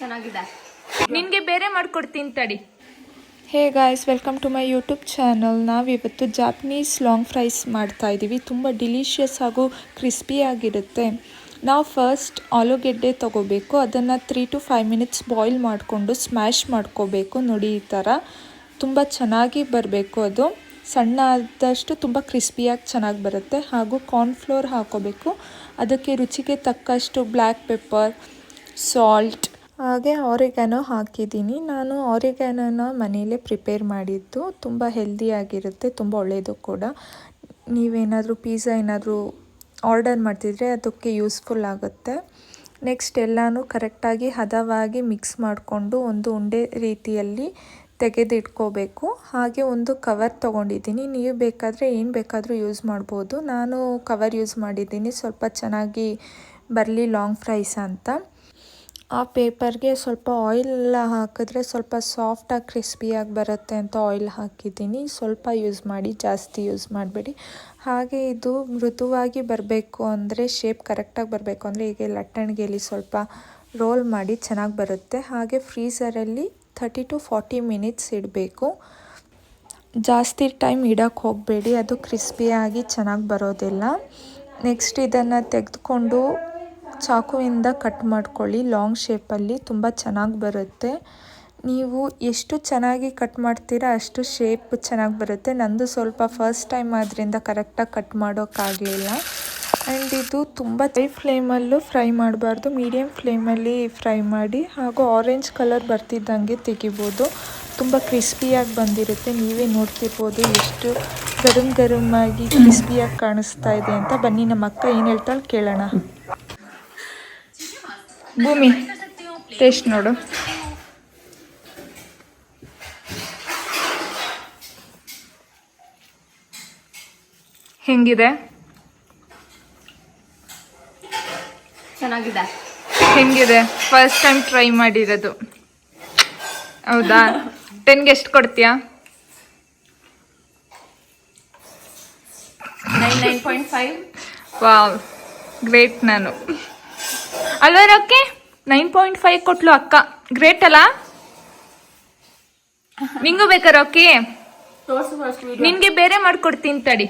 ಚೆನ್ನಾಗಿದೆ. ನಿನಗೆ ಬೇರೆ ಮಾಡ್ಕೊಡ್ತೀನಿ ತಡಿ. Hey guys, welcome to my YouTube channel. ನಾವಿವತ್ತು ಜಾಪನೀಸ್ ಲಾಂಗ್ ಫ್ರೈಸ್ ಮಾಡ್ತಾಯಿದ್ದೀವಿ. ತುಂಬ ಡಿಲಿಷಿಯಸ್ ಹಾಗೂ ಕ್ರಿಸ್ಪಿಯಾಗಿರುತ್ತೆ. ನಾವು ಫಸ್ಟ್ ಆಲೂಗೆಡ್ಡೆ ತೊಗೋಬೇಕು. ಅದನ್ನು 3 to 5 ಮಿನಿಟ್ಸ್ ಬಾಯ್ಲ್ ಮಾಡಿಕೊಂಡು ಸ್ಮ್ಯಾಶ್ ಮಾಡ್ಕೋಬೇಕು. ನೋಡಿ, ಈ ಥರ ತುಂಬ ಚೆನ್ನಾಗಿ ಬರಬೇಕು. ಅದು ಸಣ್ಣ ಆದಷ್ಟು ತುಂಬ ಕ್ರಿಸ್ಪಿಯಾಗಿ ಚೆನ್ನಾಗಿ ಬರುತ್ತೆ. ಹಾಗೂ ಕಾರ್ನ್ಫ್ಲೋರ್ ಹಾಕೋಬೇಕು. ಅದಕ್ಕೆ ರುಚಿಗೆ ತಕ್ಕಷ್ಟು ಬ್ಲ್ಯಾಕ್ ಪೆಪ್ಪರ್, ಸಾಲ್ಟ್, ಹಾಗೆ ಆರಿಗ್ಯಾನೋ ಹಾಕಿದ್ದೀನಿ. ನಾನು ಆರಿಗ್ಯಾನೋನ ಮನೆಯಲ್ಲೇ ಪ್ರಿಪೇರ್ ಮಾಡಿದ್ದು. ತುಂಬ ಹೆಲ್ದಿಯಾಗಿರುತ್ತೆ, ತುಂಬ ಒಳ್ಳೆಯದು ಕೂಡ. ನೀವೇನಾದರೂ ಪಿಜ್ಜಾ ಏನಾದರೂ ಆರ್ಡರ್ ಮಾಡ್ತಿದ್ರೆ ಅದಕ್ಕೆ ಯೂಸ್ಫುಲ್ ಆಗುತ್ತೆ. ನೆಕ್ಸ್ಟ್ ಎಲ್ಲನೂ ಕರೆಕ್ಟಾಗಿ ಹದವಾಗಿ ಮಿಕ್ಸ್ ಮಾಡಿಕೊಂಡು ಒಂದು ಉಂಡೆ ರೀತಿಯಲ್ಲಿ ತೆಗೆದಿಟ್ಕೋಬೇಕು. ಹಾಗೆ ಒಂದು ಕವರ್ ತೊಗೊಂಡಿದ್ದೀನಿ. ನೀವು ಬೇಕಾದರೆ ಏನು ಬೇಕಾದರೂ ಯೂಸ್ ಮಾಡ್ಬೋದು. ನಾನು ಕವರ್ ಯೂಸ್ ಮಾಡಿದ್ದೀನಿ, ಸ್ವಲ್ಪ ಚೆನ್ನಾಗಿ ಬರಲಿ ಲಾಂಗ್ ಫ್ರೈಸ್ ಅಂತ. ಆ ಪೇಪರ್ಗೆ ಸ್ವಲ್ಪ ಆಯಿಲ್ ಹಾಕಿದ್ರೆ ಸ್ವಲ್ಪ ಸಾಫ್ಟಾಗಿ ಕ್ರಿಸ್ಪಿಯಾಗಿ ಬರುತ್ತೆ ಅಂತ ಆಯಿಲ್ ಹಾಕಿದ್ದೀನಿ. ಸ್ವಲ್ಪ ಯೂಸ್ ಮಾಡಿ, ಜಾಸ್ತಿ ಯೂಸ್ ಮಾಡಬೇಡಿ. ಹಾಗೆ ಇದು ಮೃದುವಾಗಿ ಬರಬೇಕು ಅಂದರೆ, ಶೇಪ್ ಕರೆಕ್ಟಾಗಿ ಬರಬೇಕು ಅಂದರೆ ಹೀಗೆ ಲಟ್ಟಣಿಗೆಯಲ್ಲಿ ಸ್ವಲ್ಪ ರೋಲ್ ಮಾಡಿ ಚೆನ್ನಾಗಿ ಬರುತ್ತೆ. ಹಾಗೆ ಫ್ರೀಝರಲ್ಲಿ 30 to 40 ಮಿನಿಟ್ಸ್ ಇಡಬೇಕು. ಜಾಸ್ತಿ ಟೈಮ್ ಇಡೋಕ್ಕೆ ಹೋಗಬೇಡಿ, ಅದು ಕ್ರಿಸ್ಪಿಯಾಗಿ ಚೆನ್ನಾಗಿ ಬರೋದಿಲ್ಲ. ನೆಕ್ಸ್ಟ್ ಇದನ್ನು ತೆಗೆದುಕೊಂಡು ಚಾಕುವಿಂದ ಕಟ್ ಮಾಡ್ಕೊಳ್ಳಿ. ಲಾಂಗ್ ಶೇಪಲ್ಲಿ ತುಂಬ ಚೆನ್ನಾಗಿ ಬರುತ್ತೆ. ನೀವು ಎಷ್ಟು ಚೆನ್ನಾಗಿ ಕಟ್ ಮಾಡ್ತೀರಾ ಅಷ್ಟು ಶೇಪ್ ಚೆನ್ನಾಗಿ ಬರುತ್ತೆ. ನಂದು ಸ್ವಲ್ಪ ಫಸ್ಟ್ ಟೈಮ್ ಆದ್ದರಿಂದ ಕರೆಕ್ಟಾಗಿ ಕಟ್ ಮಾಡೋಕ್ಕಾಗಲಿಲ್ಲ. ಆ್ಯಂಡ್ ಇದು ತುಂಬ ಹೈ ಫ್ಲೇಮಲ್ಲೂ ಫ್ರೈ ಮಾಡಬಾರ್ದು, ಮೀಡಿಯಮ್ ಫ್ಲೇಮಲ್ಲಿ ಫ್ರೈ ಮಾಡಿ. ಹಾಗೂ ಆರೆಂಜ್ ಕಲರ್ ಬರ್ತಿದ್ದಂಗೆ ತೆಗಿಬೋದು. ತುಂಬ ಕ್ರಿಸ್ಪಿಯಾಗಿ ಬಂದಿರುತ್ತೆ. ನೀವೇ ನೋಡ್ತಿರ್ಬೋದು ಎಷ್ಟು ಗರಮ್ ಕ್ರಿಸ್ಪಿಯಾಗಿ ಕಾಣಿಸ್ತಾ ಇದೆ ಅಂತ. ಬನ್ನಿ, ನಮ್ಮ ಅಕ್ಕ ಏನು ಹೇಳ್ತಾಳೆ ಕೇಳೋಣ. ಭೂಮಿ, ಟೇಸ್ಟ್ ನೋಡು. ಹೆಂಗಿದೆ? ಚೆನ್ನಾಗಿದೆ. ಹೆಂಗಿದೆ? ಫಸ್ಟ್ ಟೈಮ್ ಟ್ರೈ ಮಾಡಿರೋದು, ಹೌದಾ? 10ಗೆ ಎಷ್ಟು ಕೊಡ್ತೀಯಾ? 9.5. Wow, great. ನಾನು ಅಲ್ವಾ ಓಕೆ 9.5 ಕೊಟ್ಲು ಅಕ್ಕ. ಗ್ರೇಟ್ ಅಲ್ಲ? ನಿಂಗೂ ಬೇಕಾರೆ ಓಕೆ? ನಿನಗೆ ಬೇರೆ ಮಾಡ್ಕೊಡ್ತೀನಿ ತಡಿ.